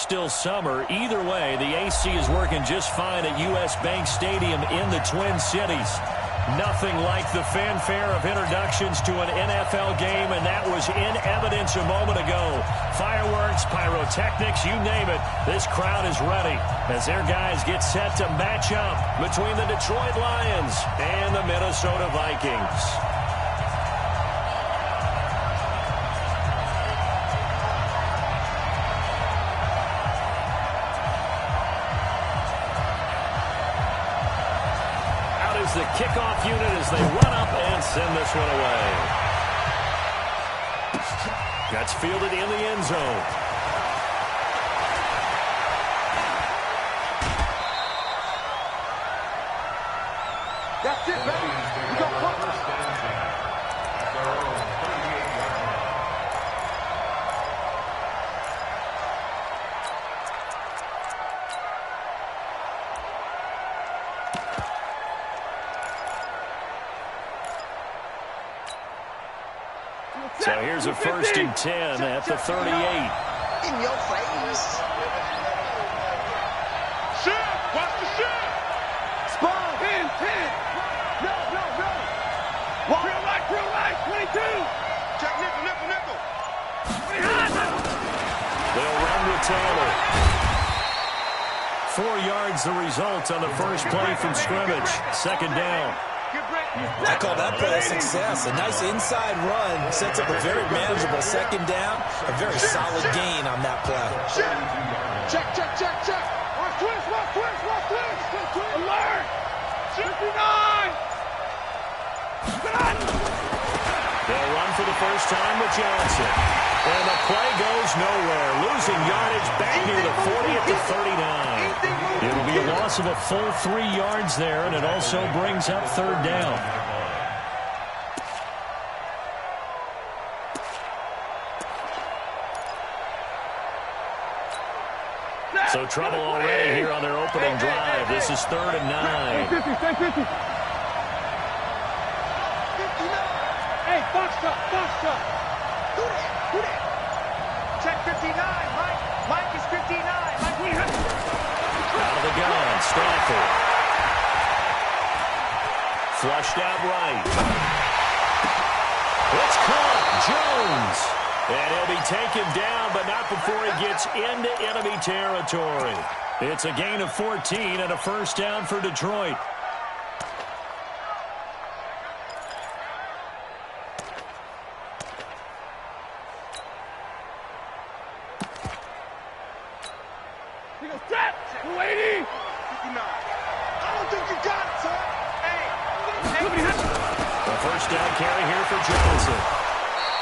still summer. Either way, the AC is working just fine at U.S. Bank Stadium in the Twin Cities. Nothing like the fanfare of introductions to an NFL game, and that was in evidence a moment ago. Fireworks, pyrotechnics, you name it. This crowd is ready as their guys get set to match up between the Detroit Lions and the Minnesota Vikings. The kickoff unit as they run up and send this one away. Gets fielded in the end zone. That's it, baby. We got punt. So here's a 1st and 10 at the 38. In your face. Shit! Watch the shit! Spawn! 10. No. Real life, 22! Check nickel. They'll run with Taylor. 4 yards the result on the first play from scrimmage. 2nd down. I call that play a success. A nice inside run sets up a very manageable 2nd down. A very solid gain on that play. Check. Watch twist. Alert! 59! They'll run for the first time with Johnson. And the play goes nowhere. Losing yardage back near the 40 at the 39. It'll be a loss of a full 3 yards there, and it also brings up 3rd down. So trouble already here on their opening drive. This is 3rd and 9. Stay 50. Hey, box up. Do that. Check 59, Mike. Mike is 59. Mike, we have... Out of the gun, Stafford. Flushed out right. It's caught. Jones. And he'll be taken down, but not before he gets into enemy territory. It's a gain of 14 and a 1st down for Detroit.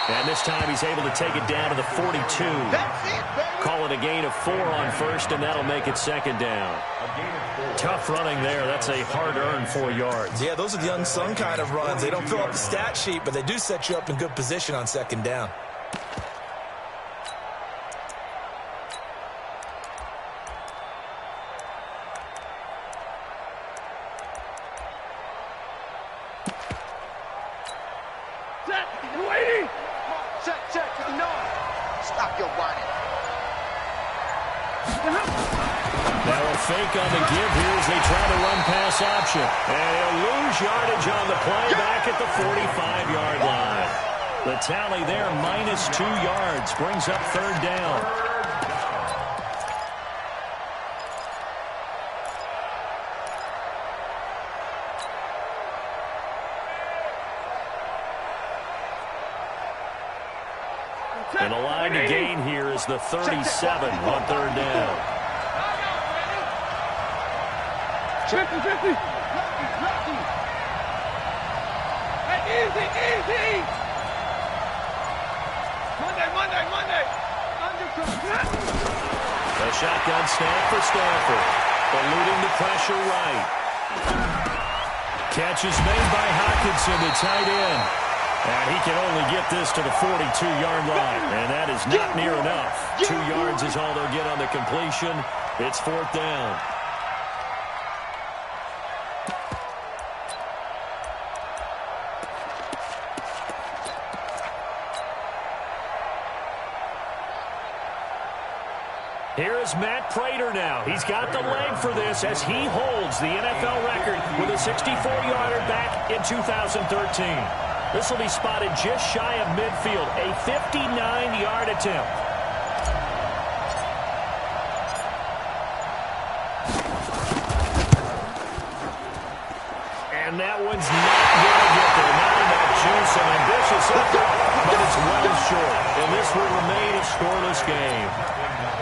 And this time he's able to take it down to the 42. That's it, baby. Call it a gain of 4 on 1st, and that'll make it 2nd down. Tough running there. That's a hard-earned 4 yards. Yeah, those are the unsung kind of runs. They don't fill up the stat sheet, but they do set you up in good position on 2nd down. Check. No. Stop your whining. Now a fake on the give here as they try to run pass option. And he'll lose yardage on the play back at the 45-yard line. The tally there, -2 yards, brings up 3rd down. And the line to gain here is the 37 on 3rd down. 50. Hey, easy. Monday. A shotgun snap for Stafford. Eluding the pressure right. Catch is made by Hockenson, the tight end. And he can only get this to the 42-yard line. And that is not near enough. 2 yards is all they'll get on the completion. It's 4th down. Here is Matt Prater now. He's got the leg for this as he holds the NFL record with a 64-yarder back in 2013. This will be spotted just shy of midfield, a 59-yard attempt. And that one's not going to get there. Not enough juice and ambitious effort, but it's well short. And this will remain a scoreless game.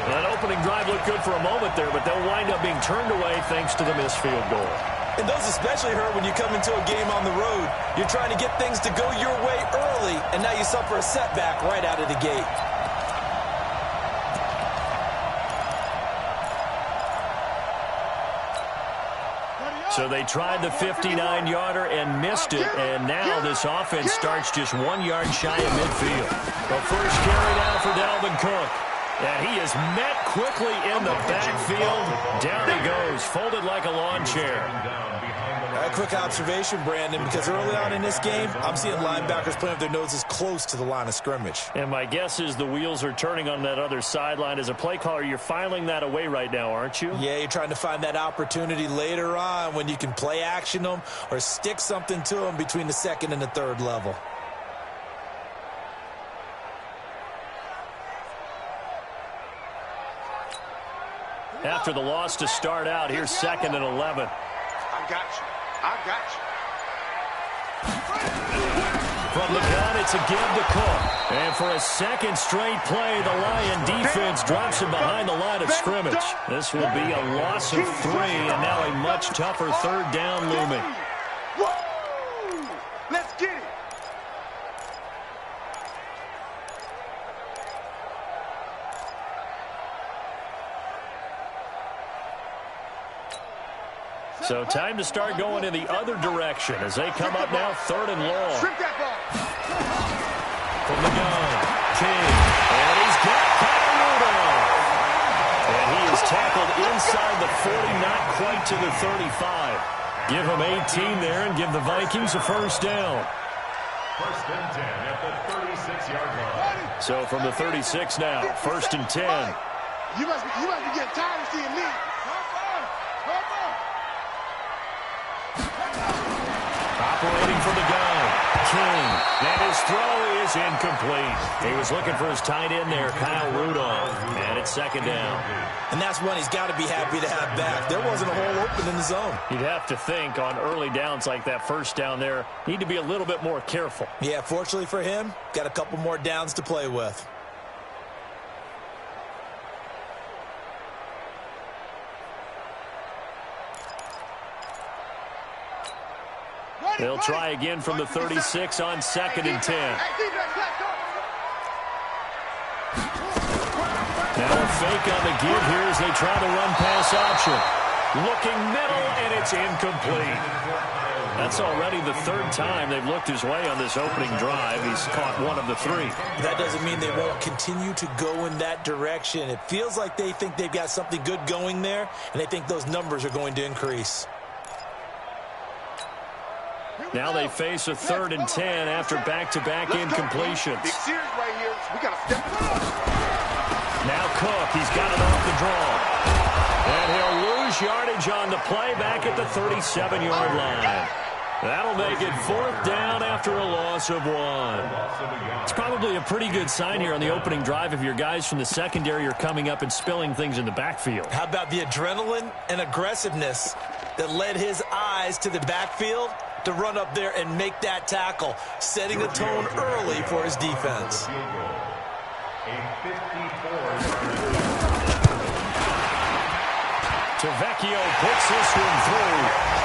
That opening drive looked good for a moment there, but they'll wind up being turned away thanks to the missed field goal. And those especially hurt when you come into a game on the road. You're trying to get things to go your way early, and now you suffer a setback right out of the gate. So they tried the 59-yarder and missed it, and now this offense starts just 1 yard shy of midfield. The first carry now for Dalvin Cook. And he is met quickly in the backfield. Down he goes, folded like a lawn chair. A quick observation, Brandon, because early on in this game, I'm seeing linebackers playing with their noses close to the line of scrimmage. And my guess is the wheels are turning on that other sideline. As a play caller, you're filing that away right now, aren't you? Yeah, you're trying to find that opportunity later on when you can play action them or stick something to them between the second and the third level. After the loss to start out, here's 2nd and 11. I got you. I got you. From the gun, it's a give to Cook. And for a second straight play, the Lion defense drops him behind the line of scrimmage. This will be a loss of 3, and now a much tougher 3rd down looming. Woo! Let's get it. So time to start going in the other direction as they come up now 3rd and long. Strip that ball. From the gun, King. And he's got Kyle Rudolph. And he is tackled inside the 40, not quite to the 35. Give him 18 there and give the Vikings a first down. 1st and 10 at the 36-yard line. So from the 36 now, 1st and 10. You must be getting tired of seeing me. Operating from the gun, King. And his throw is incomplete. He was looking for his tight end there, Kyle Rudolph. And it's 2nd down. And that's one he's got to be happy to have back. There wasn't a hole open in the zone. You'd have to think on early downs like that 1st down there, need to be a little bit more careful. Yeah, fortunately for him, got a couple more downs to play with. They'll try again from the 36 on 2nd and 10. Now a fake on the give here as they try the run-pass option. Looking middle, and it's incomplete. That's already the 3rd time they've looked his way on this opening drive. He's caught 1 of the 3. That doesn't mean they won't continue to go in that direction. It feels like they think they've got something good going there, and they think those numbers are going to increase. Now they face a 3rd and 10 after back-to-back incompletions. Big series right here. We got to step it up. Now Cook, he's got it off the draw. And he'll lose yardage on the play back at the 37-yard line. That'll make it 4th down after a loss of 1. It's probably a pretty good sign here on the opening drive if your guys from the secondary are coming up and spilling things in the backfield. How about the adrenaline and aggressiveness that led his eyes to the backfield to run up there and make that tackle, setting a tone early for his defense. Tavecchio puts this one through.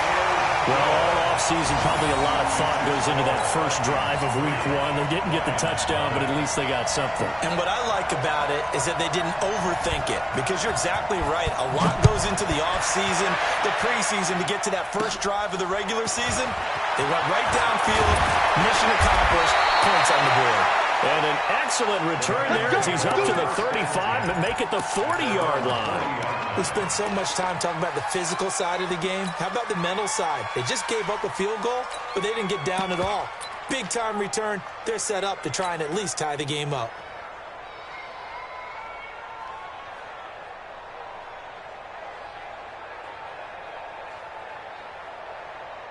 Well, all offseason, probably a lot of thought goes into that first drive of week 1. They didn't get the touchdown, but at least they got something. And what I like about it is that they didn't overthink it, because you're exactly right. A lot goes into the offseason, the preseason to get to that first drive of the regular season. They went right downfield, mission accomplished, points on the board. And an excellent return there as he's up to the 35, but make it the 40-yard line. We spent so much time talking about the physical side of the game. How about the mental side? They just gave up a field goal, but they didn't get down at all. Big-time return. They're set up to try and at least tie the game up.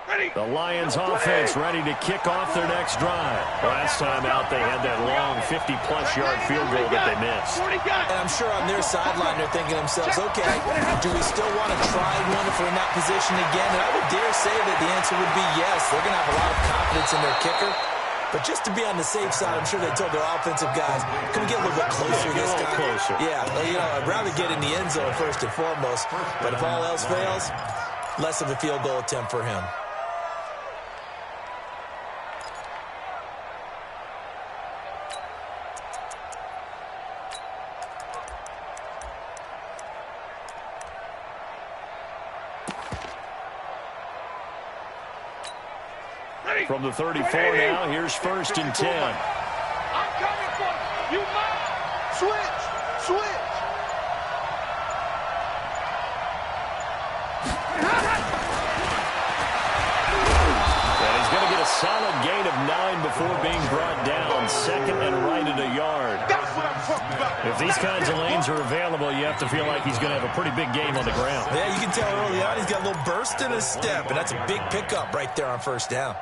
The Lions offense ready to kick off their next drive. Last time out, they had that long 50-plus yard field goal that they missed. And I'm sure on their sideline they're thinking to themselves, okay, do we still want to try one if we're in that position again? And I would dare say that the answer would be yes. They're going to have a lot of confidence in their kicker. But just to be on the safe side, I'm sure they told their offensive guys, can we get a little bit closer this time? Closer. Yeah, I'd rather get in the end zone first and foremost. But if all else fails, less of a field goal attempt for him. From the 34 now, here's 1st and 10. I'm coming for you. You must switch. And he's going to get a solid gain of 9 before being brought down. 2nd and right at a yard. That's what I'm talking about. If these kinds of lanes are available, you have to feel like he's going to have a pretty big game on the ground. Yeah, you can tell early on he's got a little burst in his step, and that's a big pickup right there on 1st down.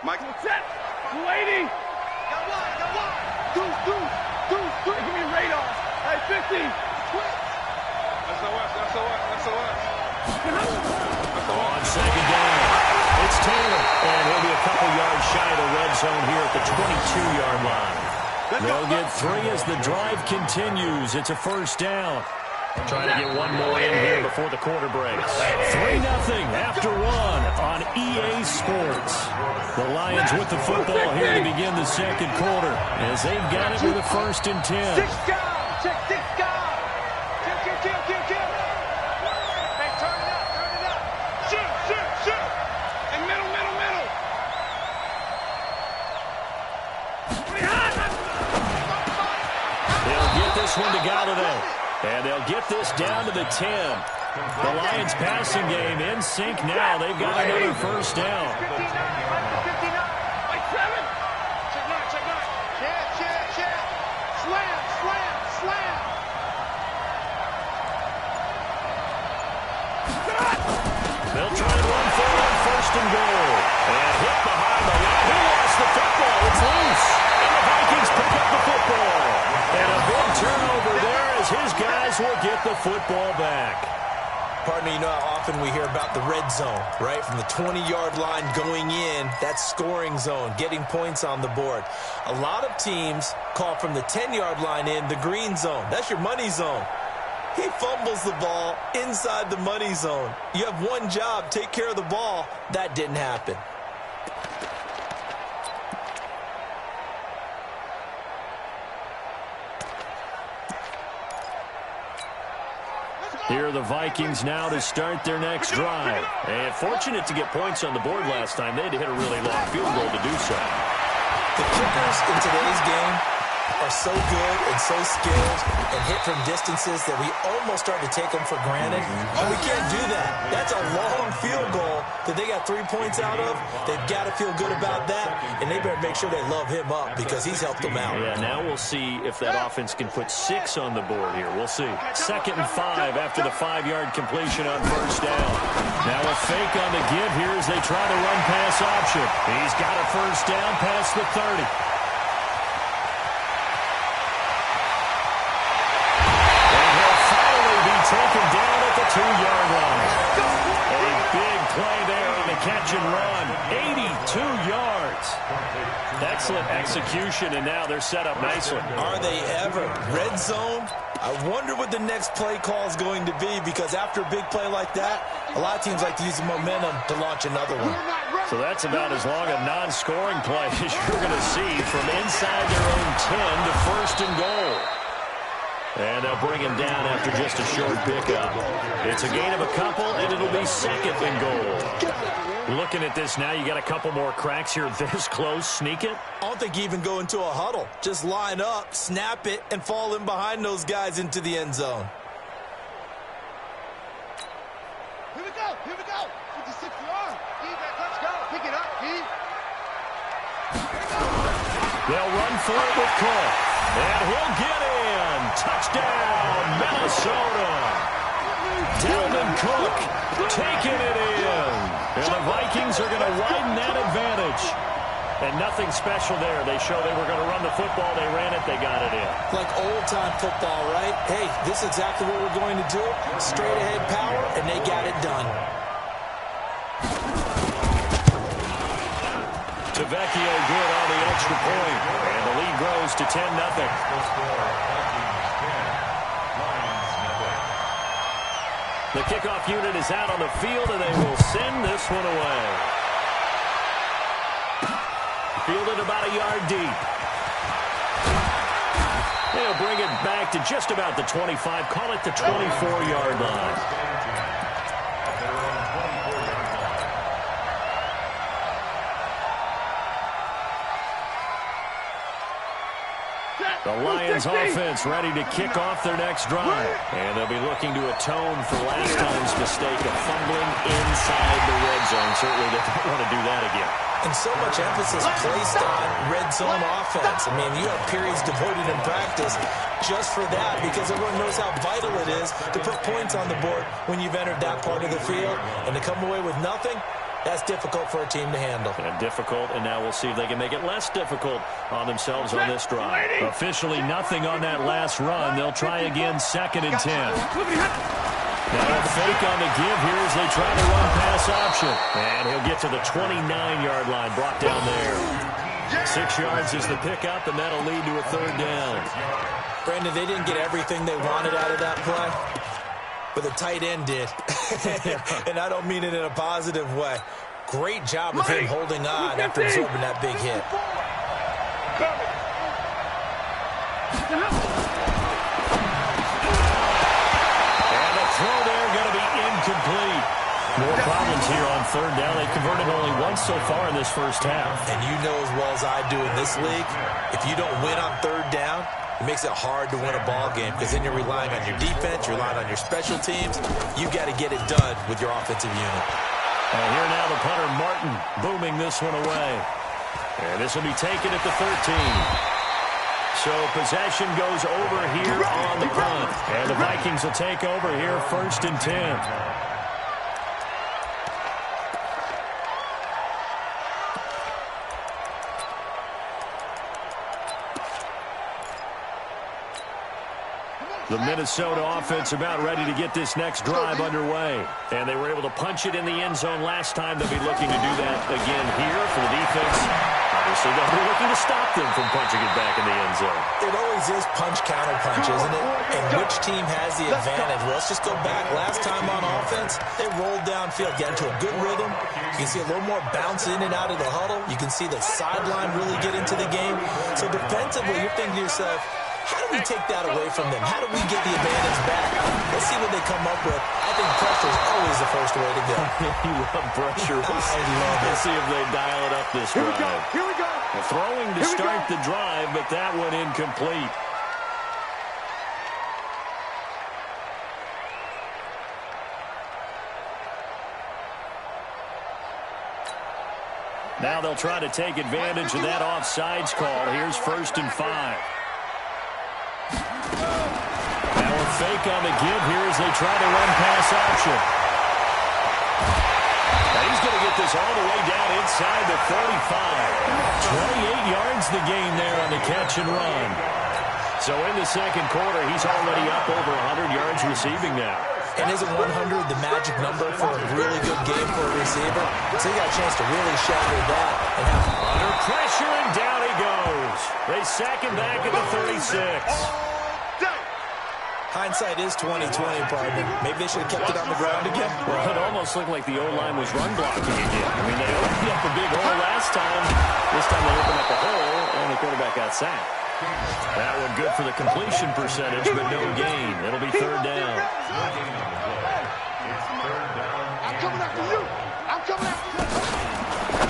Mike, set. 280. Got one. Deuce. Give me radar. Hey, 50. Switch. SOS. On 2nd down, it's Taylor, and he'll be a couple yards shy of the red zone here at the 22-yard line. They'll get 3 as the drive continues. It's a 1st down. Trying to get one more in here before the quarter breaks. 3-0 after 1 on EA Sports. The Lions with the football here to begin the 2nd quarter as they've got it with a 1st and 10. 6 down. Check 6 down. Kill. Hey, turn it up. Shoot. And middle. They'll get this one to Galladay. And they'll get this down to the 10. The Lions passing game in sync now. They've got another 1st down. 59. Like 7. Check 9. Slam. They'll try to run forward on 1st and goal. And hit behind the line. Who lost the football? It's loose. And the Vikings pick up the football. And a big turnover there as his guys will get the football back. Partner, you know how often we hear about the red zone, right? From the 20-yard line going in, that's scoring zone, getting points on the board. A lot of teams call from the 10-yard line in the green zone. That's your money zone. He fumbles the ball inside the money zone. You have one job, take care of the ball. That didn't happen. Here are the Vikings now to start their next drive. And fortunate to get points on the board last time. They had to hit a really long field goal to do so. The kickers in today's game are so good and so skilled and hit from distances that we almost start to take them for granted. And we can't do that. That's a long field goal that they got 3 points out of. They've got to feel good about that, and they better make sure they love him up because he's helped them out. Yeah, now we'll see if that offense can put 6 on the board here. We'll see. 2nd and 5 after the 5-yard completion on 1st down. Now a fake on the give here as they try to run pass option. He's got a 1st down past the 30. Taken down at the 2-yard line. A big play there on the catch and run. 82 yards. Excellent execution, and now they're set up nicely. Are they ever? Red zone? I wonder what the next play call is going to be because after a big play like that, a lot of teams like to use the momentum to launch another one. So that's about as long a non-scoring play as you're going to see from inside their own 10 to 1st and goal. And they'll bring him down after just a short pickup. It's a gain of a couple, and it'll be 2nd and goal. Looking at this now, you got a couple more cracks here this close. Sneak it? I don't think you even go into a huddle. Just line up, snap it, and fall in behind those guys into the end zone. Here we go. 56-yard. Let's go. Pick it up, Pete. They'll run for it with Cole. And he'll get in. Touchdown, Minnesota. Dalvin Cook taking it in. And the Vikings are going to widen that advantage. And nothing special there. They show they were going to run the football. They ran it. They got it in. Like old-time football, right? Hey, this is exactly what we're going to do. Straight-ahead power, and they got it done. Tavecchio good on the extra point. And the lead grows to 10-0. The kickoff unit is out on the field, and they will send this one away. Fielded about a yard deep. They'll bring it back to just about the 25. Call it the 24-yard line. The Lions offense ready to kick off their next drive. And they'll be looking to atone for last time's mistake of fumbling inside the red zone. Certainly they don't want to do that again. And so much emphasis placed on red zone offense. I mean, you have periods devoted in practice just for that because everyone knows how vital it is to put points on the board when you've entered that part of the field. And to come away with nothing, that's difficult for a team to handle. And difficult, and now we'll see if they can make it less difficult on themselves on this drive. Officially nothing on that last run. They'll try again, 2nd and 10. Now a fake on the give here as they try the run-pass option. And he'll get to the 29-yard line, brought down there. 6 yards is the pickup, and that'll lead to a 3rd down. Brandon, they didn't get everything they wanted out of that play, but the tight end did. And I don't mean it in a positive way. Great job of him holding on after absorbing that big hit. And the throw there going to be incomplete. More problems here on 3rd down. They converted only once so far in this first half. And you know as well as I do in this league, if you don't win on 3rd down, it makes it hard to win a ball game because then you're relying on your defense, you're relying on your special teams. You've got to get it done with your offensive unit. And here now the punter, Martin, booming this one away. And this will be taken at the 13. So possession goes over here on the punt. And the Vikings will take over here, 1st and 10. The Minnesota offense about ready to get this next drive underway. And they were able to punch it in the end zone last time. They'll be looking to do that again here for the defense. Obviously, they'll be looking to stop them from punching it back in the end zone. It always is punch-counter-punch, isn't it? And which team has the advantage? Well, let's just go back. Last time on offense, they rolled downfield, got into a good rhythm. You can see a little more bounce in and out of the huddle. You can see the sideline really get into the game. So defensively, you're thinking to yourself, how do we take that away from them? How do we get the advantage back? Let's see what they come up with. I think pressure is always the first way to go. You love pressure. I love it. Let's see if they dial it up this drive. Here we go. Throwing to start the drive, but that one incomplete. Now they'll try to take advantage of that offsides call. Here's 1st and 5. Now a fake on the give here as they try to run pass option. Now he's going to get this all the way down inside the 35. 28 yards the gain there on the catch and run. So in the 2nd quarter, he's already up over 100 yards receiving now. And isn't 100 the magic number for a really good game for a receiver? So he got a chance to really shatter that. And have under pressure, and down he goes. They sack him back at the 36. Hindsight is 20/20, partner. Maybe they should have kept it on the ground again. Well, it almost looked like the O-line was run blocking again. I mean, they opened up a big hole last time. This time they opened up a hole, and the quarterback got sacked. That one good for the completion percentage, but no gain. It'll be 3rd down. I'm coming after you. I'm coming after you.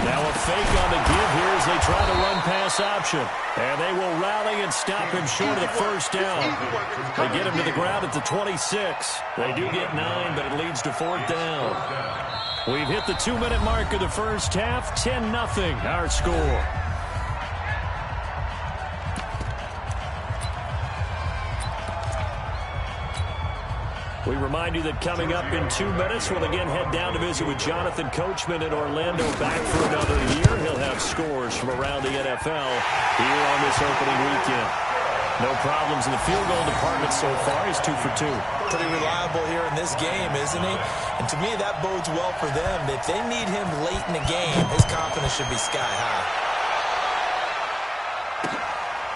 Now a fake on the give here as they try to run pass option. And they will rally and stop him short of the 1st down. They get him to the ground at the 26. They do get 9, but it leads to 4th down. We've hit the 2-minute mark of the first half. 10-0 our score. We remind you that coming up in 2 minutes, we'll again head down to visit with Jonathan Coachman in Orlando, back for another year. He'll have scores from around the NFL here on this opening weekend. No problems in the field goal department so far. He's 2 for 2. Pretty reliable here in this game, isn't he? And to me, that bodes well for them. If they need him late in the game, his confidence should be sky high.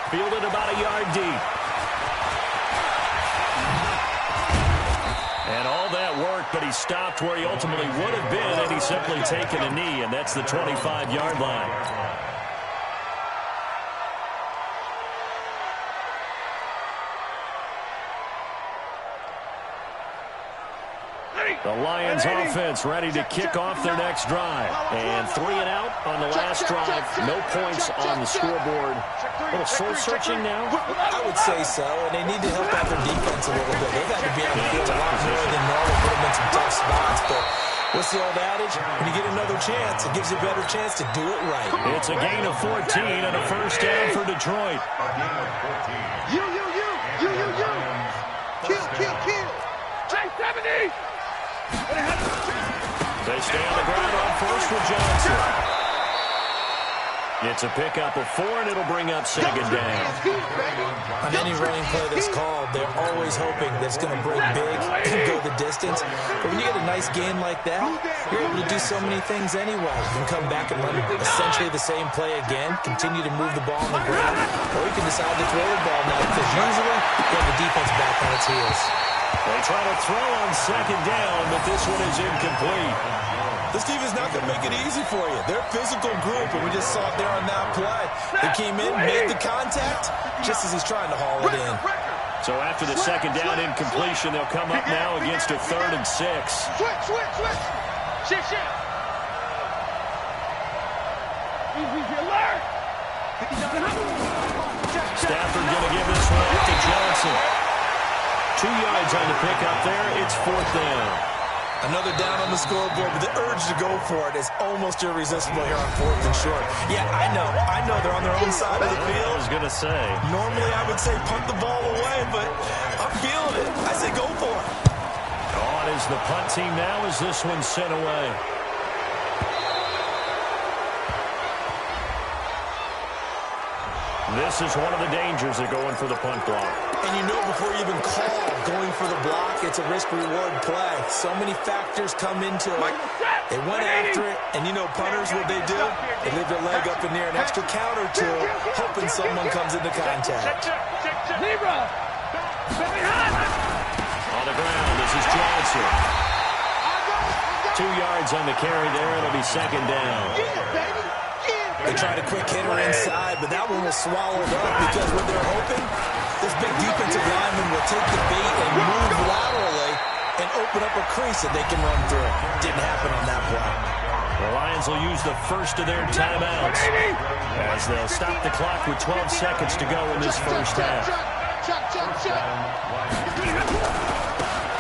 Fielded about a yard deep. And all that work, but he stopped where he ultimately would have been, and he's simply taken a knee, and that's the 25-yard line. The Lions offense ready to kick off their next drive. And 3 and out on the last drive. No points on the scoreboard. A little soul-searching now? I would say so, and they need to help out their defense a little bit. They've had to be on the field a lot more than normal, put them in some tough spots. But what's the old adage? When you get another chance, it gives you a better chance to do it right. It's a gain of 14 and a first down for Detroit. You. Kill. Chase 70. They stay on the ground on first with Johnson. It's a pickup of 4, and it'll bring up second down. On any running play that's called, they're always hoping that it's going to break big and go the distance. But when you get a nice gain like that, you're able to do so many things anyway. You can come back and run essentially the same play again, continue to move the ball on the ground, or you can decide to throw the ball now, because usually you have the defense back on its heels. They try to throw on second down, but this one is incomplete. This defense is not going to make it easy for you. They're a physical group, and we just saw it there on that play. They came in, made the contact, just as he's trying to haul it in. So after the second down incompletion, they'll come up now against a 3rd and 6. Switch. Shit. Easy alert. Stafford going to give this one up to Johnson. 2 yards on the pickup there. It's 4th down. Another down on the scoreboard, but the urge to go for it is almost irresistible here on 4th and short. Yeah, I know they're on their own side of the field. I was going to say. Normally I would say punt the ball away, but I'm feeling it. I say go for it. On is the punt team now as this one's sent away. This is one of the dangers of going for the punt block. And you know before you even call going for the block, it's a risk-reward play. So many factors come into it. They went after it, and you know punters, what they do? They leave their leg up in the air, an extra count or two, hoping someone comes into contact. Zebra. On the ground, this is Johnson. 2 yards on the carry there. It'll be second down. They tried a quick hitter inside, but that one was swallowed up because what they're hoping, this big defensive lineman will take the bait and move laterally and open up a crease that they can run through. Didn't happen on that play. The Lions will use the first of their timeouts as they'll stop the clock with 12 seconds to go in this first half.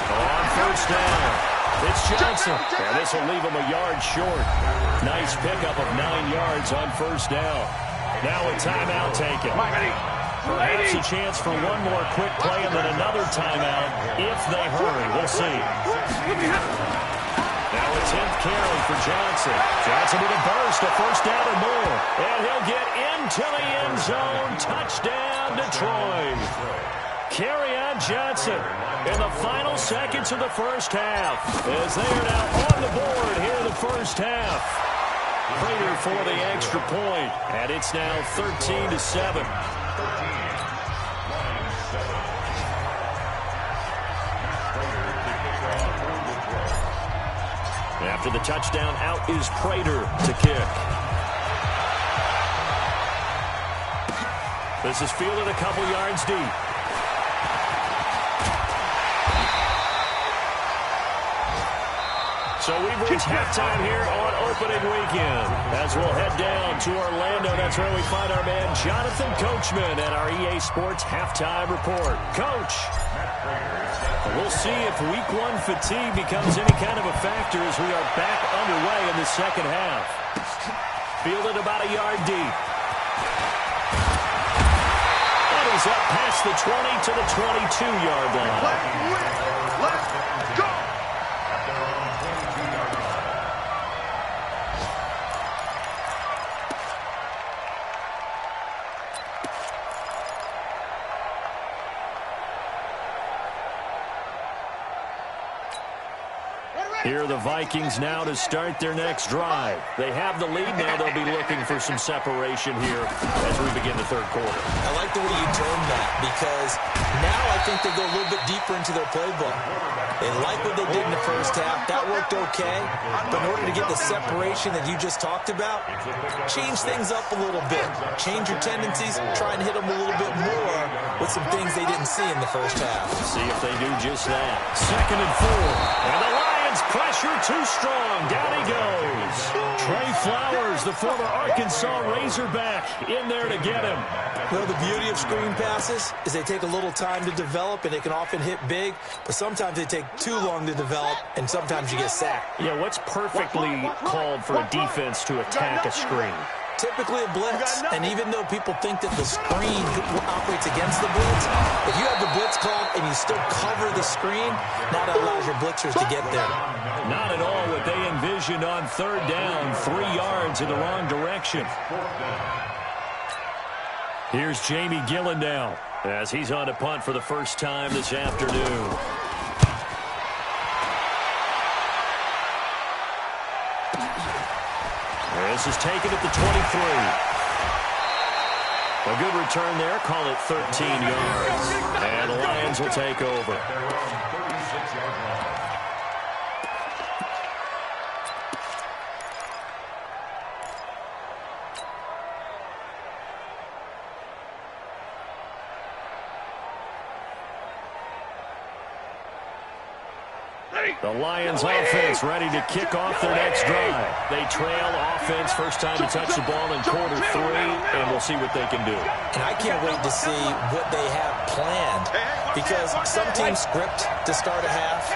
On first down, it's Johnson. And this will leave him a yard short. Nice pickup of 9 yards on first down. Now a timeout taken. Perhaps a chance for one more quick play and then another timeout if they hurry. We'll see. Now a 10th carry for Johnson. Johnson with a burst, a first down and more. And he'll get into the end zone. Touchdown, Detroit. Kerryon Johnson in the final seconds of the first half as they are now on the board here in the first half. Prater for the extra point, and it's now 13-7. After the touchdown, out is Prater to kick. This is fielded a couple yards deep. So we've reached halftime here on opening weekend. As we'll head down to Orlando, that's where we find our man Jonathan Coachman at our EA Sports Halftime Report. Coach, we'll see if Week 1 fatigue becomes any kind of a factor as we are back underway in the second half. Fielded about a yard deep. And he's up past the 20 to the 22-yard line. Let's go. At their own 22-yard line. Here are the Vikings now to start their next drive. They have the lead now. They'll be looking for some separation here as we begin the third quarter. I like the way you termed that because now I think they go a little bit deeper into their playbook. They like what they did in the first half. That worked okay. But in order to get the separation that you just talked about, change things up a little bit. Change your tendencies. Try and hit them a little bit more with some things they didn't see in the first half. See if they do just that. 2nd and 4. And the Lions pressure too strong. Down he goes. Trey Flowers, the former Arkansas Razorback, in there to get him. Well, the beauty of screen passes is they take a little time to develop, and they can often hit big, but sometimes they take too long to develop, and sometimes you get sacked. Yeah, what's perfectly called for a defense to attack a screen? Typically a blitz, and even though people think that the screen operates against the blitz, if you have the blitz called and you still cover the screen, now that allows your blitzers to get there. Not at all what they envisioned on 3rd down, 3 yards in the wrong direction. Here's Jamie Gillen now as he's on to punt for the first time this afternoon. This is taken at the 23. A good return there. Call it 13 yards. And the Lions will take over. At their own 36-yard line. The Lions offense ready to kick off their next drive. They trail offense first time to touch the ball in quarter 3, and we'll see what they can do. And I can't wait to see what they have planned because some teams script to start a half.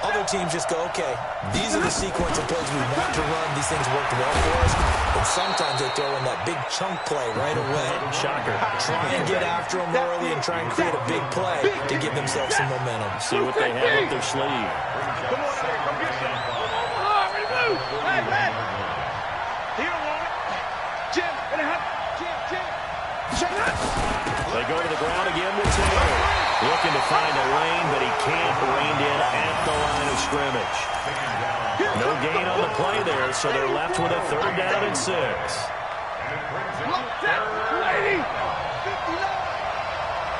Other teams just go, okay, these are the sequence of plays we want to run. These things worked well for us. And sometimes they throw in that big chunk play right away. Shocker. Try and get after them early and try and create a big play to give themselves some momentum. See what they have up their sleeve. Come on, Eric. Come get some. Come on, ready to move. Hey, hey. He don't want it. Jim, gonna have Jim. Shut up. They go to the ground again with Taylor. Looking to find a lane, but he can't rein in at the line of scrimmage. No gain on the play there, so they're left with a 3rd down and 6. Look that lady. 59.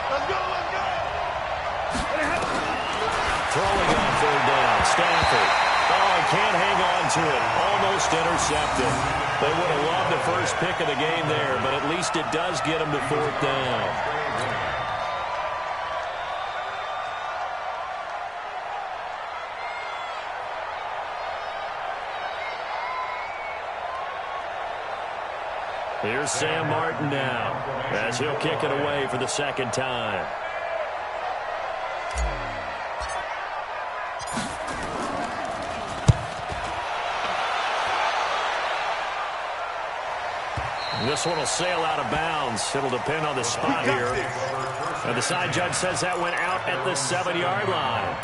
Let's go, let's go. Throwing on 3rd down, Stafford. Oh, he can't hang on to it. Almost intercepted. They would have loved the first pick of the game there, but at least it does get them to 4th down. Here's Sam Martin now as he'll kick it away for the 2nd time. This one will sail out of bounds. It'll depend on the spot here. And the side judge says that went out at the 7-yard line.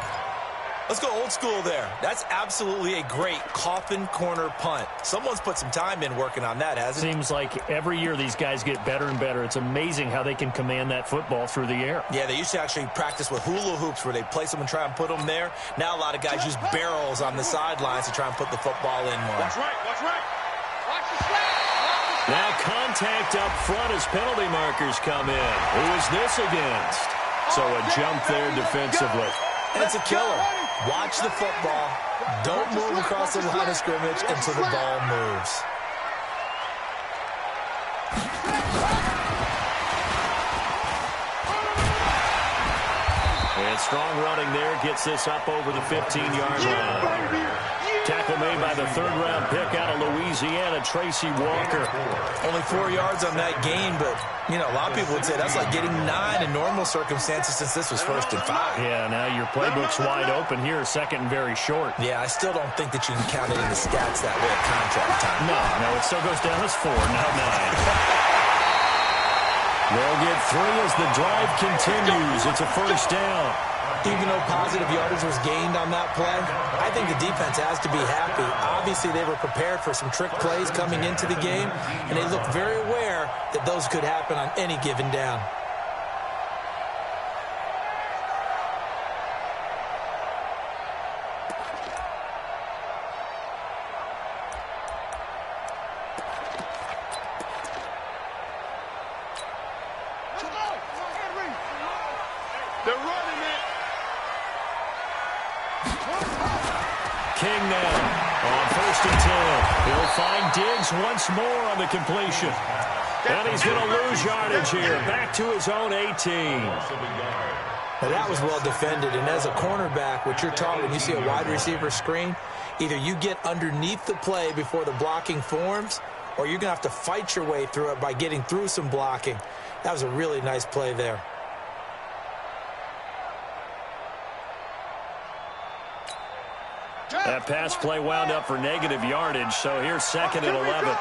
Let's go old school there. That's absolutely a great coffin corner punt. Someone's put some time in working on that, hasn't it? Seems like every year these guys get better and better. It's amazing how they can command that football through the air. Yeah, they used to actually practice with hula hoops where they place them and try and put them there. Now a lot of guys use barrels on the sidelines to try and put the football in more. Watch right, watch right. Watch the slap. Now contact up front as penalty markers come in. Who is this against? So a jump there defensively. And it's a killer. Watch the football. Don't move across the line of scrimmage until the ball moves. And strong running there gets this up over the 15-yard line. Tackle made by the 3rd-round pick out of Louisiana, Tracy Walker. Only 4 yards on that gain, but, you know, a lot of people would say that's like getting 9 in normal circumstances since this was 1st and 5. Yeah, now your playbook's wide open here, 2nd and very short. Yeah, I still don't think that you can count it in the stats that way at contract time. No, it still goes down as 4, not 9. They'll get 3 as the drive continues. It's a 1st down. Even though positive yardage was gained on that play, I think the defense has to be happy. Obviously, they were prepared for some trick plays coming into the game, and they looked very aware that those could happen on any given down. They're running it. King now on 1st and 10. He'll find Diggs once more on the completion. And he's going to lose yardage here. Back to his own 18. Now that was well defended, and as a cornerback, what you're taught when you see a wide receiver screen, either you get underneath the play before the blocking forms, or you're going to have to fight your way through it by getting through some blocking. That was a really nice play there. That pass play wound up for negative yardage, so here's 2nd and 11. Now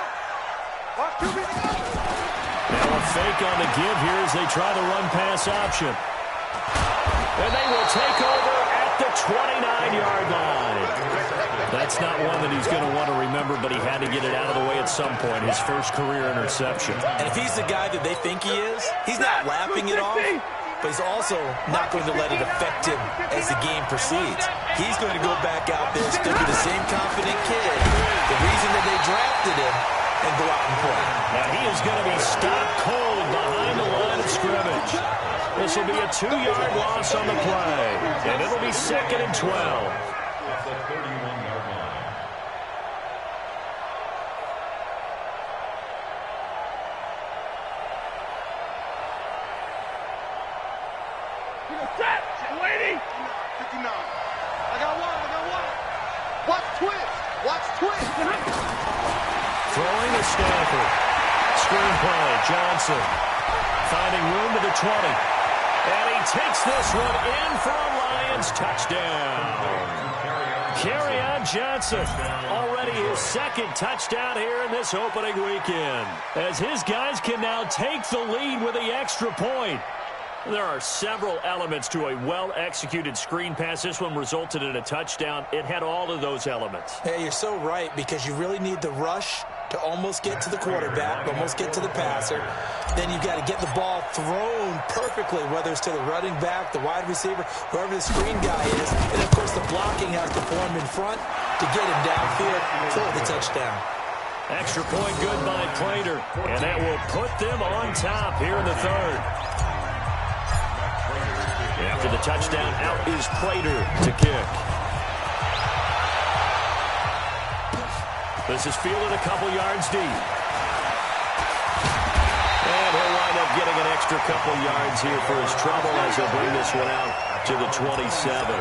a fake on the give here as they try the run-pass option. And they will take over at the 29-yard line. That's not one that he's going to want to remember, but he had to get it out of the way at some point, his first career interception. And if he's the guy that they think he is, he's not lapping it off, but he's also not going to let it affect him as the game proceeds. He's going to go back out there, still be the same confident kid, the reason that they drafted him, and go out and play. Now he is going to be stopped cold behind the line of scrimmage. This will be a 2-yard loss on the play, and it'll be 2nd and 12. That's a 31-yard line. Lady. 59. I got one. Watch twist. Throwing to Stanford. Screen play, Johnson. Finding room to the 20. And he takes this one in for a Lions touchdown. Kerryon Johnson, already his 2nd touchdown here in this opening weekend, as his guys can now take the lead with the extra point. There are several elements to a well-executed screen pass. This one resulted in a touchdown. It had all of those elements. Hey, you're so right, because you really need the rush to almost get to the quarterback, almost get to the passer. Then you've got to get the ball thrown perfectly, whether it's to the running back, the wide receiver, whoever the screen guy is. And, of course, the blocking has to form in front to get him downfield for the touchdown. Extra point good by Prater, and that will put them on top here in the 3rd. After the touchdown, out is Prater to kick. This is fielded a couple yards deep. And he'll wind up getting an extra couple yards here for his trouble as he'll bring this one out to the 27.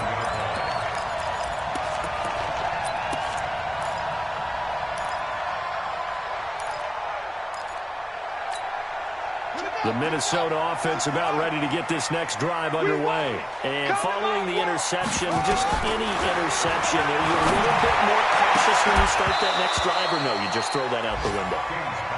The Minnesota offense about ready to get this next drive underway. And following the interception, just any interception, are you a little bit more cautious when you start that next drive, or no, you just throw that out the window?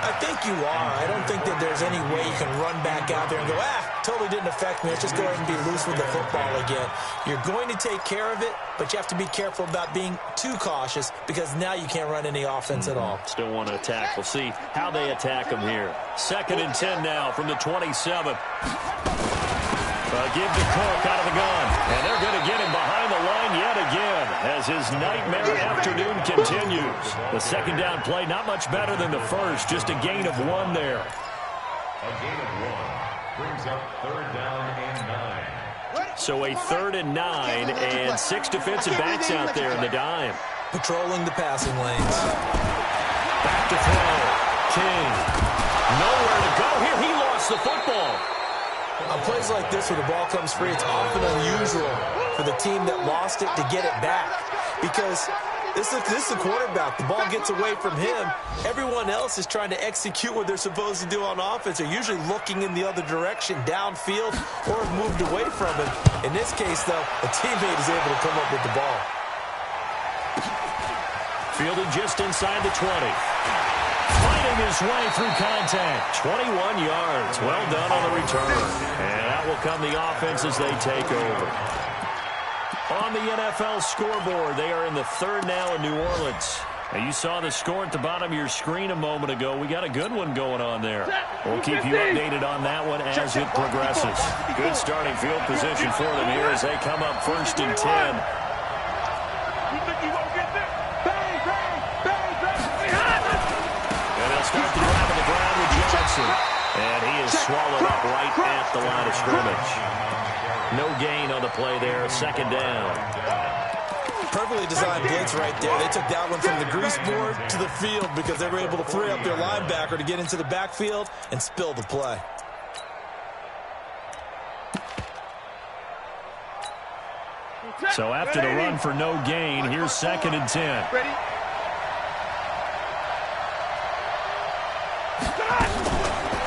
I think you are. I don't think that there's any way you can run back out there and go, totally didn't affect me. Let's just go ahead and be loose with the football again. You're going to take care of it, but you have to be careful about being too cautious, because now you can't run any offense at all. Still want to attack. We'll see how they attack him here. 2nd and 10 now from the 27. Give to Cook out of the gun. And they're going to get him behind the line yet again as his nightmare afternoon continues. The 2nd down play, not much better than the first, just a gain of 1 there. A gain of 1 brings up 3rd down and 9. So a 3rd and 9 and 6 defensive backs out there in the dime. Patrolling the passing lanes. Back to throw. King. Nowhere to go here. He lost the football. On plays like this where the ball comes free, it's often unusual for the team that lost it to get it back, because this is the quarterback. The ball gets away from him. Everyone else is trying to execute what they're supposed to do on offense. They're usually looking in the other direction, downfield, or have moved away from him. In this case, though, a teammate is able to come up with the ball. Fielded just inside the 20. Fighting his way through contact. 21 yards. Well done on the return. And out will come the offense as they take over. On the NFL scoreboard, they are in the third now in New Orleans. Now, you saw the score at the bottom of your screen a moment ago. We got a good one going on there. We'll keep you updated on that one as it progresses. Good starting field position for them here as they come up 1st and 10. And they'll start the drive on the ground with Johnson. And he is swallowed up right at the line of scrimmage. No gain on the play there. 2nd down. Perfectly designed blitz right there. They took that one from the grease board to the field because they were able to free up their linebacker to get into the backfield and spill the play. So after the run for no gain, here's 2nd and 10. Ready?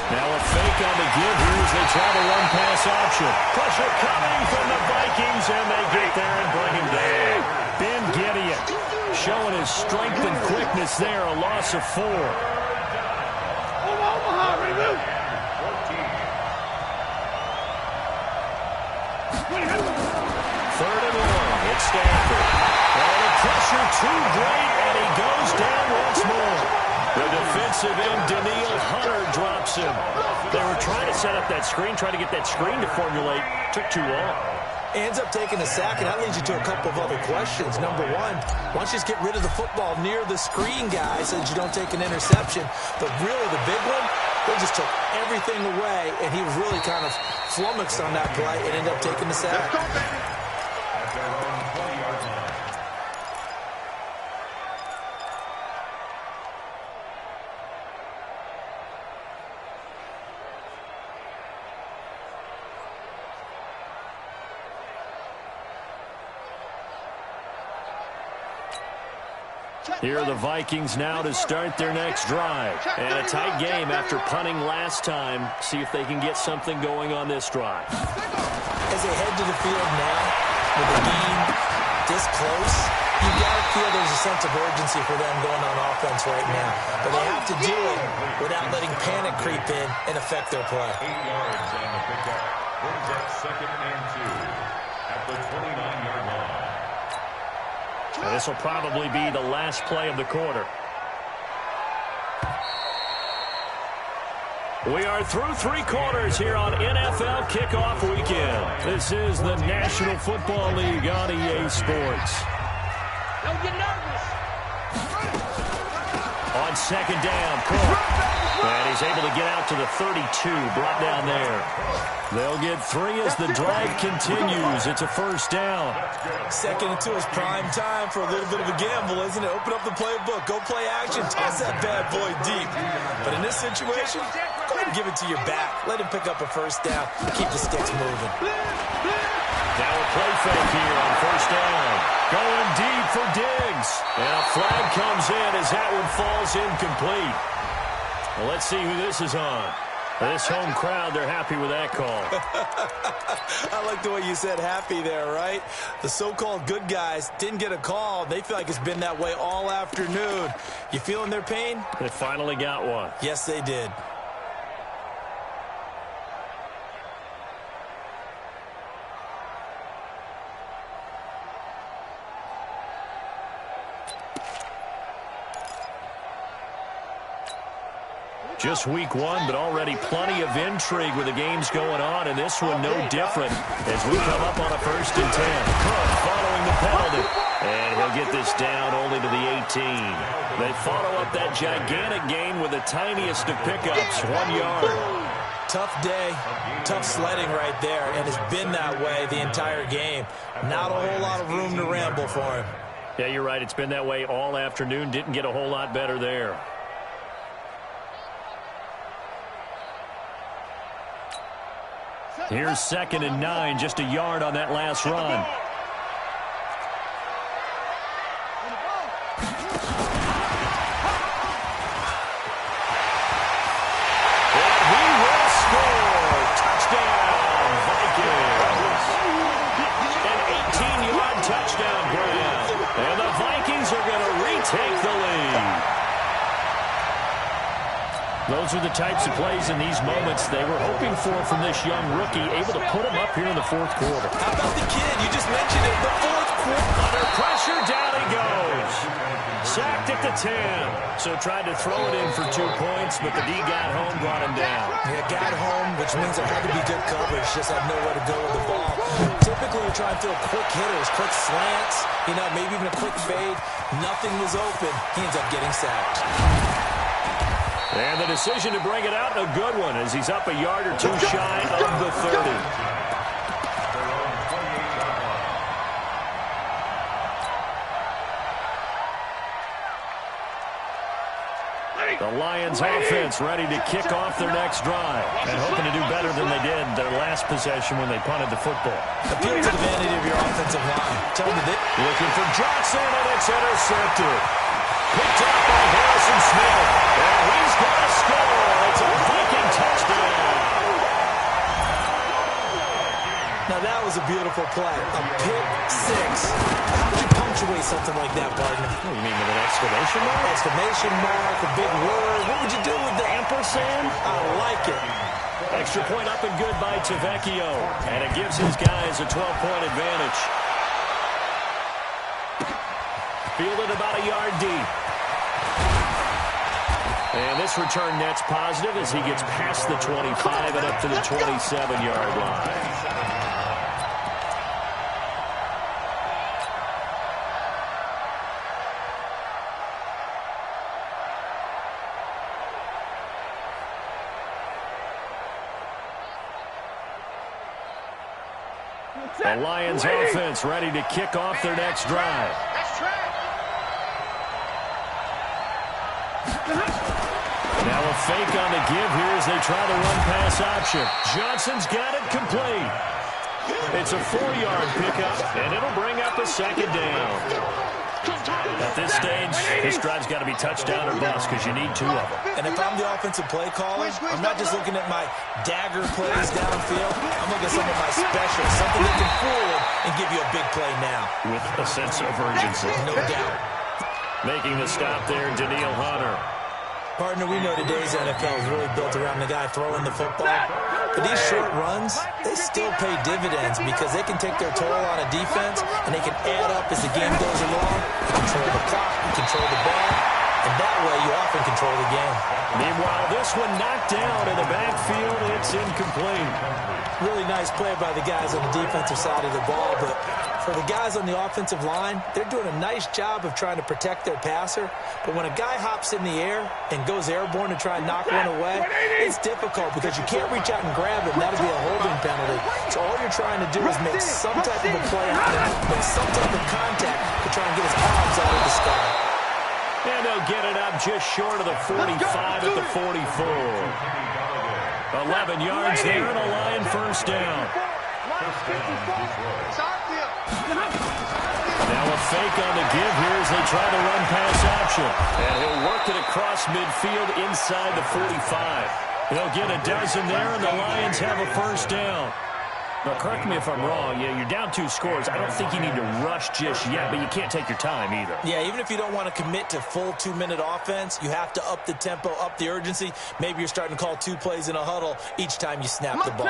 Now a fake on the give here as they try the run-pass option. Pressure coming from the Vikings, and they get there and bring him down. Ben Gideon showing his strength and quickness there, a loss of 4. Omaha, ready, move. 3rd and 1, it's Stafford. Oh, the pressure too great, and he goes down once more. The defensive end, Daniil Hunter, drops him. They were trying to set up that screen, trying to get that screen to formulate. Took too long. Ends up taking a sack, and that leads you to a couple of other questions. Number one, why don't you just get rid of the football near the screen guy so that you don't take an interception? But really, the big one, they just took everything away, and he was really kind of flummoxed on that play and ended up taking the sack. Here are the Vikings now to start their next drive. And a tight game after punting last time. See if they can get something going on this drive. As they head to the field now, with the game this close, you got to feel there's a sense of urgency for them going on offense right now. But they have to do it without letting panic creep in and affect their play. 8 yards on the pickup. Brings up 2nd and 2 at the 29-yard line. This will probably be the last play of the quarter. We are through 3 quarters here on NFL Kickoff Weekend. This is the National Football League on EA Sports. Don't get nervous. On 2nd down, Cook. And he's able to get out to the 32, brought down there. They'll get 3 as the drive continues. It's a 1st down. 2nd and 2 is prime time for a little bit of a gamble, isn't it? Open up the playbook, go play action, toss that bad boy deep. But in this situation, go ahead and give it to your back. Let him pick up a 1st down. Keep the sticks moving. Now a play fake here on 1st down. Going deep for Diggs. And a flag comes in as that one falls incomplete. Well, let's see who this is on. This home crowd, they're happy with that call. I like the way you said happy there, right? The so-called good guys didn't get a call. They feel like it's been that way all afternoon. You feeling their pain? They finally got one. Yes, they did. Just week 1, but already plenty of intrigue with the games going on, and this one no different as we come up on a 1st and 10. Cook following the penalty, and he'll get this down only to the 18. They follow up that gigantic gain with the tiniest of pickups, 1 yard. Tough day, tough sledding right there, and it's been that way the entire game. Not a whole lot of room to ramble for him. Yeah, you're right. It's been that way all afternoon. Didn't get a whole lot better there. Here's 2nd and 9, just a yard on that last run. And he will score. Touchdown, Vikings. An 18-yard touchdown grab. And the Vikings are going to retake the lead. The Those are the types of plays in these moments they were hoping for from this young rookie, able to put him up here in the fourth quarter. How about the kid? You just mentioned it. The fourth quarter. Under pressure, down he goes. Sacked at the 10. So tried to throw it in for 2 points, but the D got home, brought him down. Yeah, got home, which means there had to be good coverage. Just had nowhere to go with the ball. Typically, you're trying to throw quick hitters, quick slants, maybe even a quick fade. Nothing was open. He ends up getting sacked. And the decision to bring it out, a good one, as he's up a yard or two shy of the 30. The Lions offense ready to kick off their next drive and hoping to do better than they did their last possession when they punted the football. Appeal to the vanity of your offensive line. Tell them that. Looking for Johnson, and it's intercepted. Picked up by Harrison Smith. And he's going to score. It's a Viking touchdown. Now that was a beautiful play. A pick six. How would you punctuate something like that, partner? What do you mean, with an exclamation mark? Exclamation mark, a big word. What would you do with that? Ampersand? I like it. Extra point up and good by Tavecchio. And it gives his guys a 12-point advantage. Fielded about a yard deep. And this return net's positive as he gets past the 25 and up to the 27-yard line. The Lions offense ready to kick off their next drive. Now a fake on the give here as they try the run-pass option. Johnson's got it complete. It's a 4-yard pickup, and it'll bring up a second down. At this stage, this drive's got to be touchdown or bust because you need 2 of them. And if I'm the offensive play caller, I'm not just looking at my dagger plays downfield. I'm looking at some of my specials, something that can forward and give you a big play now. With a sense of urgency. No doubt. Making the stop there, Danielle Hunter. Partner, we know today's NFL is really built around the guy throwing the football. But these short runs, they still pay dividends because they can take their toll on a defense and they can add up as the game goes along. You control the clock, you control the ball, and that way you often control the game. Meanwhile, this one knocked down in the backfield. It's incomplete. Really nice play by the guys on the defensive side of the ball, but for the guys on the offensive line, they're doing a nice job of trying to protect their passer. But when a guy hops in the air and goes airborne to try and knock one away, it's difficult because you can't reach out and grab it, and that'll be a holding penalty. So all you're trying to do is make some type of a play on him, make some type of contact to try and get his arms out of the sky. And they'll get it up just short of the 45 at the 44. 11 yards there and a Lion first down. Now a fake on the give here as they try the run-pass option. And he'll work it across midfield inside the 45. They'll get a dozen there, and the Lions have a first down. Now, correct me if I'm wrong. Yeah, you're down 2 scores. I don't think you need to rush just yet, but you can't take your time either. Yeah, even if you don't want to commit to full 2-minute offense, you have to up the tempo, up the urgency. Maybe you're starting to call 2 plays in a huddle each time you snap the ball.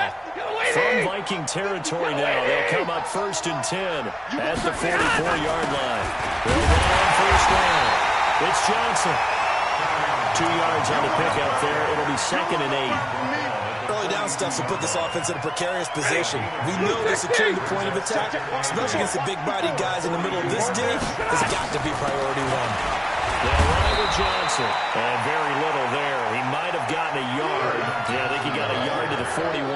From Viking territory now, they'll come up 1st and 10 at the 44-yard line. They'll run on first down. It's Johnson. 2 yards on the pickup there. It'll be 2nd and 8. Early down stuff will put this offense in a precarious position. We know that securing the point of attack, especially against the big-bodied guys in the middle of this D, has got to be priority 1. They'll run it with Johnson. And very little there. He might have gotten a yard. Yeah, I think he got a yard to the 41.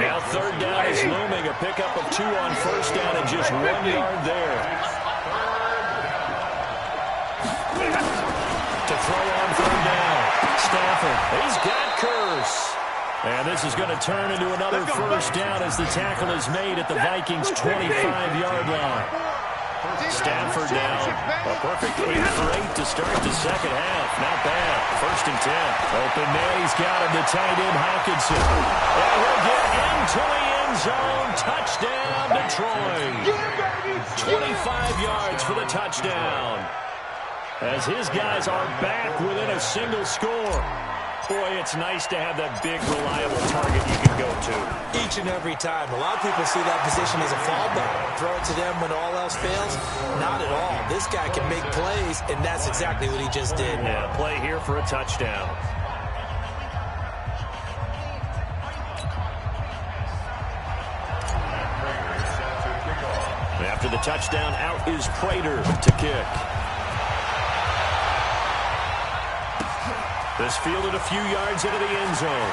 Now 3rd down is looming. A pickup of 2 on first down and just 1 yard there. To throw on 3rd down. Stafford. He's got Curse. And this is going to turn into another first down as the tackle is made at the Vikings' 25-yard line. Stafford down. A perfect 8 for 8 to start the second half. Not bad. 1st and 10. Open man. He's got him to tight end Hawkinson. And he'll get into the end zone. Touchdown, Detroit. 25 yards for the touchdown. as his guys are back within a single score. Boy, it's nice to have that big, reliable target you can go to. Each and every time. A lot of people see that position as a fallback. Throw it to them when all else fails. Not at all. This guy can make plays, and that's exactly what he just did. Yeah, play here for a touchdown. After the touchdown, out is Prater to kick. This fielded a few yards into the end zone.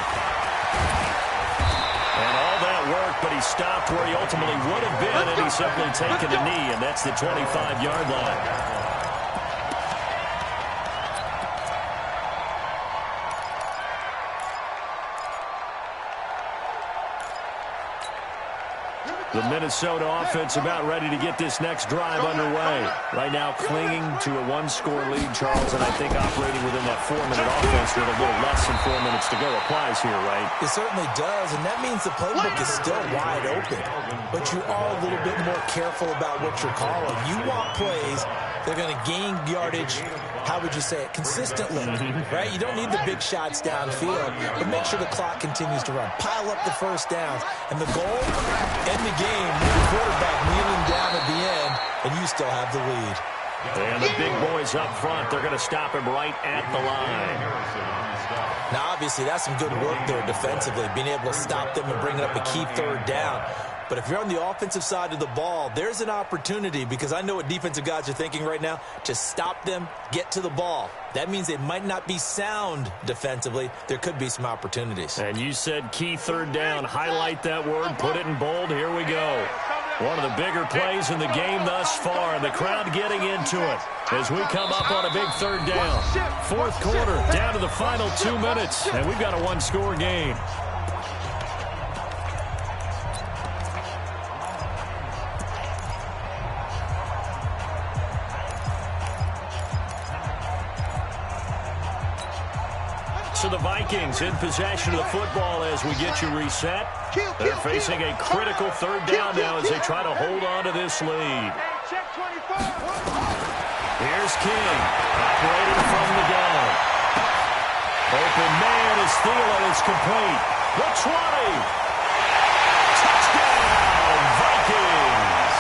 And all that work, but he stopped where he ultimately would have been, and he's simply taken a knee, and that's the 25-yard line. The Minnesota offense about ready to get this next drive underway. Right now clinging to a one-score lead, Charles, and I think operating within that 4-minute offense with a little less than 4 minutes to go applies here, right? It certainly does, and that means the playbook is still wide open. But you are a little bit more careful about what you're calling. You want plays that are going to gain yardage, how would you say it, consistently, right? You don't need the big shots downfield, but make sure the clock continues to run. Pile up the first downs, and the goal, end the game with the quarterback kneeling down at the end, and you still have the lead. And the big boys up front, they're going to stop him right at the line. Now, obviously, that's some good work there defensively, being able to stop them and bring up a key third down. But if you're on the offensive side of the ball, there's an opportunity, because I know what defensive guys are thinking right now, to stop them, get to the ball. That means they might not be sound defensively. There could be some opportunities. And you said key third down. Highlight that word, put it in bold. Here we go. One of the bigger plays in the game thus far. The crowd getting into it as we come up on a big third down. Fourth quarter, down to the final 2 minutes, and we've got a one-score game. So the Vikings in possession of the football as we get you reset. They're facing a critical third down now as they try to hold on to this lead. Here's King, operating from the gun. Open man is Thielen, is complete. The 20. Touchdown, Vikings.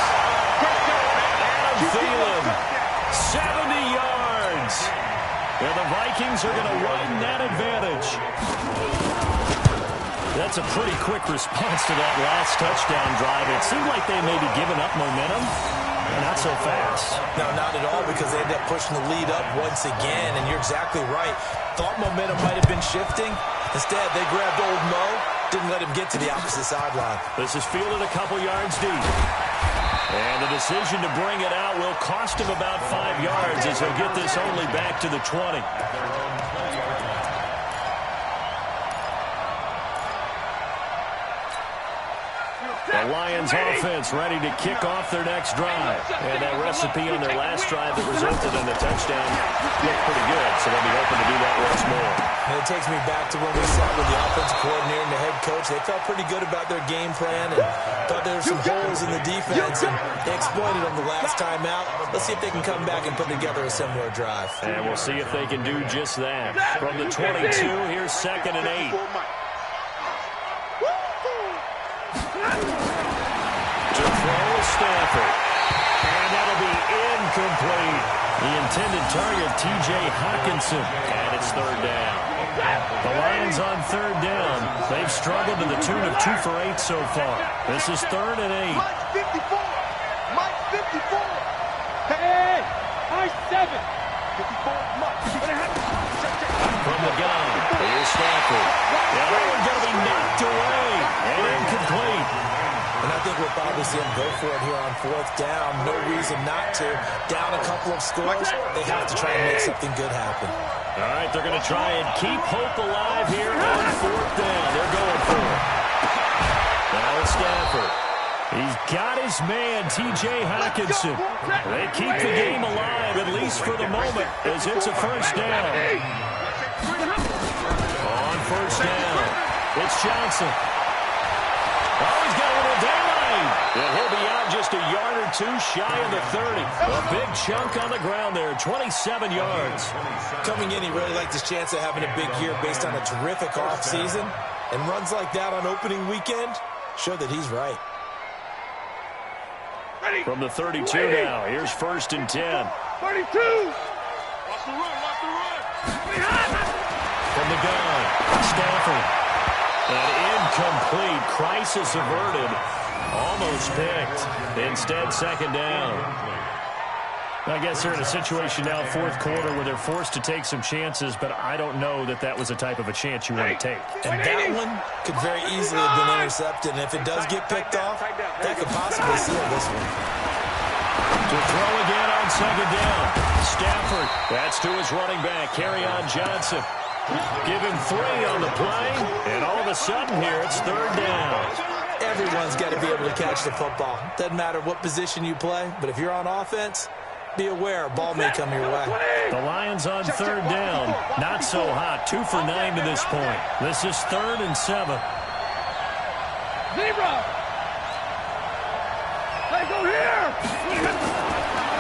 Adam Thielen, 70 yards. And the Vikings are going to widen that advantage. That's a pretty quick response to that last touchdown drive. It seemed like they may be giving up momentum. Not so fast. No, not at all, because they ended up pushing the lead up once again, and you're exactly right. Thought momentum might have been shifting. Instead, they grabbed old Mo, didn't let him get to the opposite sideline. This is fielded a couple yards deep. And the decision to bring it out will cost him about 5 yards as he'll get this only back to the 20. The Lions offense ready to kick off their next drive. And that recipe on their last drive that resulted in a touchdown looked pretty good, so they'll be hoping to do that once more. And it takes me back to when we sat with the offensive coordinator and the head coach. They felt pretty good about their game plan and thought there were some holes in the defense, and they exploited them the last time out. Let's see if they can come back and put together a similar drive. And we'll see if they can do just that. From the 22, here's 2nd and 8. To throw Stafford. And that'll be incomplete. The intended target, T.J. Hawkinson. And it's third down. The Lions on third down. They've struggled to the tune of 2 for 8 so far. This is 3rd and 8. Mike 54. Mike 54. Hey, Mike 7. 54. Mike. From the gun, here's Stafford. Yeah, that one's going to be knocked away. And incomplete. And I think we'll probably see them go for it here on 4th down. No reason not to. Down a couple of scores, they have to try and make something good happen. All right, they're going to try and keep hope alive here on 4th down. They're going for it. Now it's Stafford. He's got his man, T.J. Hawkinson. They keep the game alive, at least for the moment, as it's a first down. On first down, it's Johnson. Oh, he's got a little daylight gain. And he'll be out just a yard or two shy of the 30. A big chunk on the ground there, 27 yards. Coming in, he really liked his chance of having a big year based on a terrific offseason. And runs like that on opening weekend show that he's right. From the 32 now, here's 1st and 10. 32. Watch the run, watch the run. From the gun, Stafford. An incomplete, crisis averted. Almost picked. Instead, 2nd down. I guess they're in a situation now, 4th quarter, where they're forced to take some chances, but I don't know that that was the type of a chance you want to take. And that one could very easily have been intercepted, and if it does get picked off, that could possibly seal this one. To throw again on 2nd down. Stafford, that's to his running back, Kerryon Johnson. Give him 3 on the play, and all of a sudden here, it's 3rd down. Everyone's got to be able to catch the football. Doesn't matter what position you play, but if you're on offense, be aware, a ball may come your way. The Lions on 3rd down. Not so hot. 2 for 9 to this point. This is 3rd and 7. Zebra. Hey, go here.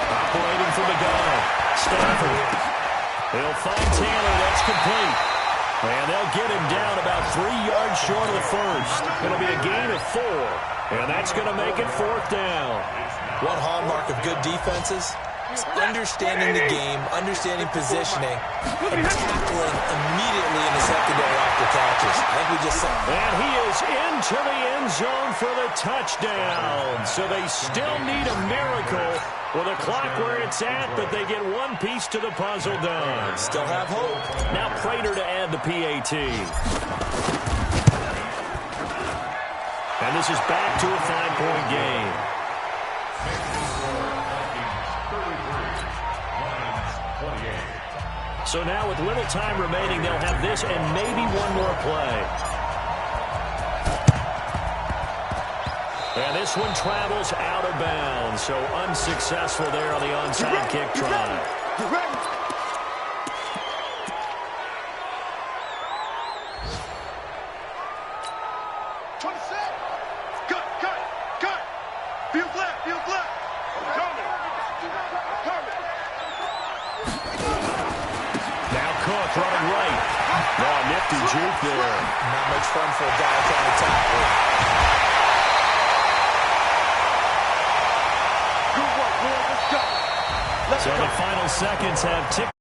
Operating from the gun. Stafford. He'll find Taylor. That's complete. And they'll get him down about 3 yards short of the first. It'll be a gain of 4. And that's going to make it 4th down. One hallmark of good defenses is understanding the game, understanding positioning, and tackling immediately in the secondary after catches. I think we just saw. And he is into the end zone for the touchdown. So they still need a miracle with a clock where it's at, but they get one piece to the puzzle done. Still have hope. Now Prater to add the PAT. And this is back to a 5-point game. So now with little time remaining, they'll have this and maybe one more play. And this one travels out of bounds, so unsuccessful there on the onside kick try. Running right. Oh, nifty juke there. Not much fun for a guy trying to tackle. So the final seconds have ticked